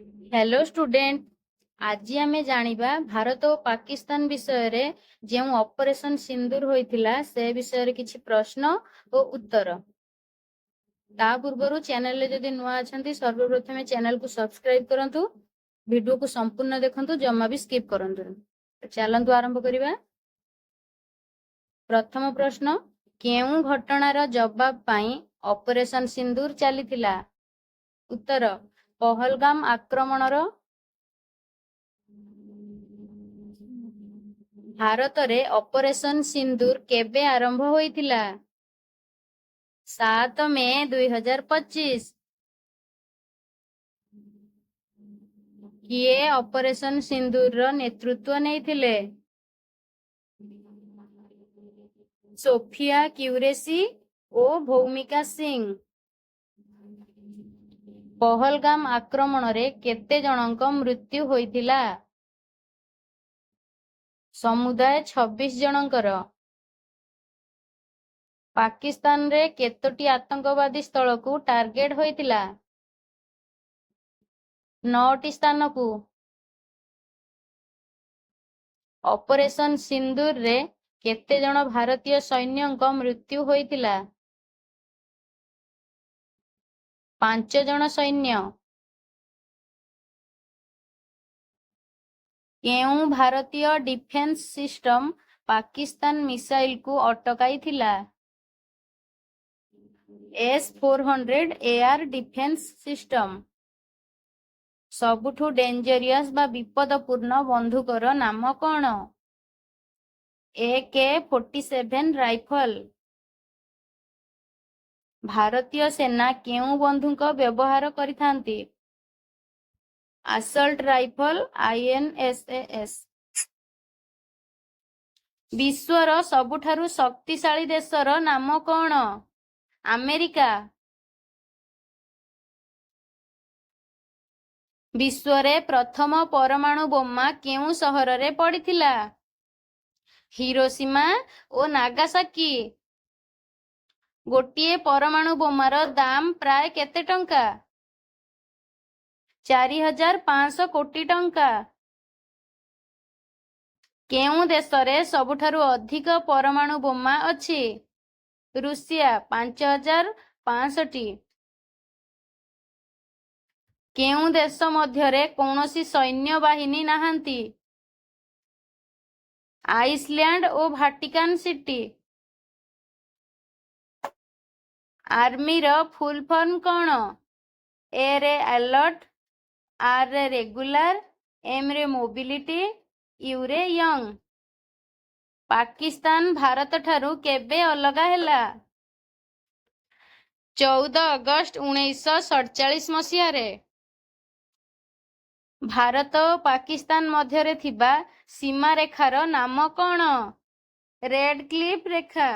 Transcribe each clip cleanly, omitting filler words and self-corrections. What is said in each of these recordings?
Hello student. आज आम जानिबा भारत और पाकिस्तान विषय रे जो ऑपरेशन सिंदूर होइथिला से विषय रे किछि प्रश्न और उत्तर। ता पूर्व चैनल जदि नुआ अछंती सर्वप्रथम चैनल को सब्सक्राइब करंतु, वीडियो को संपूर्ण देखंतु, जम्मा भी स्किप करंतु। चलंतु आरंभ करिबा। प्रथम प्रश्न, केउ घटनार जवाब पाई ऑपरेशन सिंदूर चलीथिला? उत्तर, पहलगाम आक्रमणर। भारत रे ऑपरेशन सिंदूर केबे आरंभ होइथिला? 7 मे 2025। किए ऑपरेशन सिंदूर रो नेतृत्व नेइथिले? सोफिया क्यूरेसी ओ भौमिका सिंह। पहलगाम आक्रमण रे केते जनक मृत्यु होइथिला? समुदाय 26 जनकर। पाकिस्तान रे केतोटी आतंकवादी स्थल को टार्गेट होइथिला? 9टी स्थान को। ऑपरेशन सिंदूर रे केते जन भारतीय सैन्यଙ୍କ मृत्यु होइथिला? 5 जन सैन्य। केउ भारतीय डिफेंस सिस्टम पाकिस्तान मिसाइल को अटकाई थिला? S-400 air defence system. सबुठु डेंजरियस बा विपदपूर्ण बंधुकर नाम कौन? AK-47 rifle. भारतीय सेना केउ बंधुक व्यवहार करिथांती? Assault rifle INSAS। विश्वर सबुठारु शक्तिशाली देशर नाम कौन? अमेरिका। विश्वरे प्रथम परमाणु बोमा केउ सहर रे पड़िथिला? हिरोशिमा ओ नागासाकी। गोटिए परमाणु बोमार दाम प्राय केते टंका? 4500 कोटी टंका। केउ देशरे सबुठारु अधिक परमाणु बोमा अछि? रूसिया 5500टी। केउ देश मध्यरे कौनसी सैन्य बाहिनी नाहांती? आइसलैंड ओ वाटिकन सिटी। आर्मी रो फुल फॉर्म कौन? ए रे अलर्ट, आर रे रेगुलर, एम रे मोबिलिटी, यू रे यंग। पाकिस्तान भारत ठारू केबे अलगा हैला? 14 अगस्त 1947 मसीहारे। भारत और पाकिस्तान मध्यरे थिबा सीमा रेखार नाम कौन? रेड क्लिफ रेखा।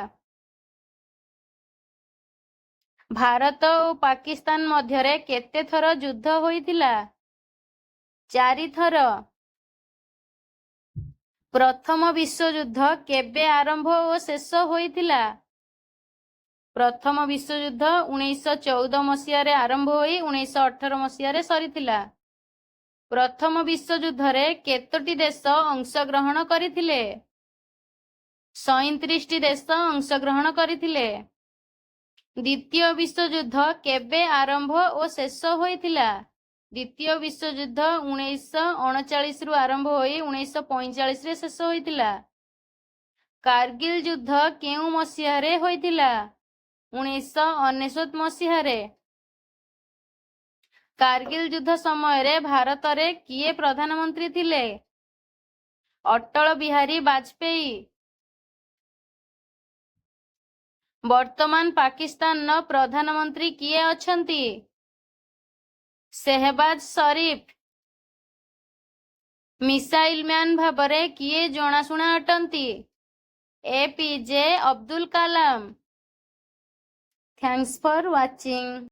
भारत और पाकिस्तान मध्यरे केते थर युद्ध होइथिला? 4 थर। प्रथम विश्व युद्ध केबे आरंभ और शेष होइथिला? प्रथम विश्व युद्ध 1914 मसीहारे आरंभ होई 1918 मसीहारे सरीथिला। प्रथम विश्व युद्ध रे केतोटी देश अंशग्रहण करिथिले? 37टी देश अंशग्रहण करिथिले। द्वितीय विश्व युद्ध केबे आरंभ और शेष होइथिला? द्वितीय विश्व युद्ध 1939 रु आरंभ होई 1945 रे शेष होइथिला। कारगिल युद्ध केउ मसीहारे होइथिला? 1999 मसीहारे। कारगिल युद्ध समय रे भारत रे किए प्रधानमंत्री थिले? अटल बिहारी वाजपेयी। वर्तमान पाकिस्तान न प्रधानमंत्री किए अछंती? शहबाज शरीफ। मिसाइल मैन भाबरे किए जनाशुना अटंती? APJ Abdul Kalam. Thanks for watching.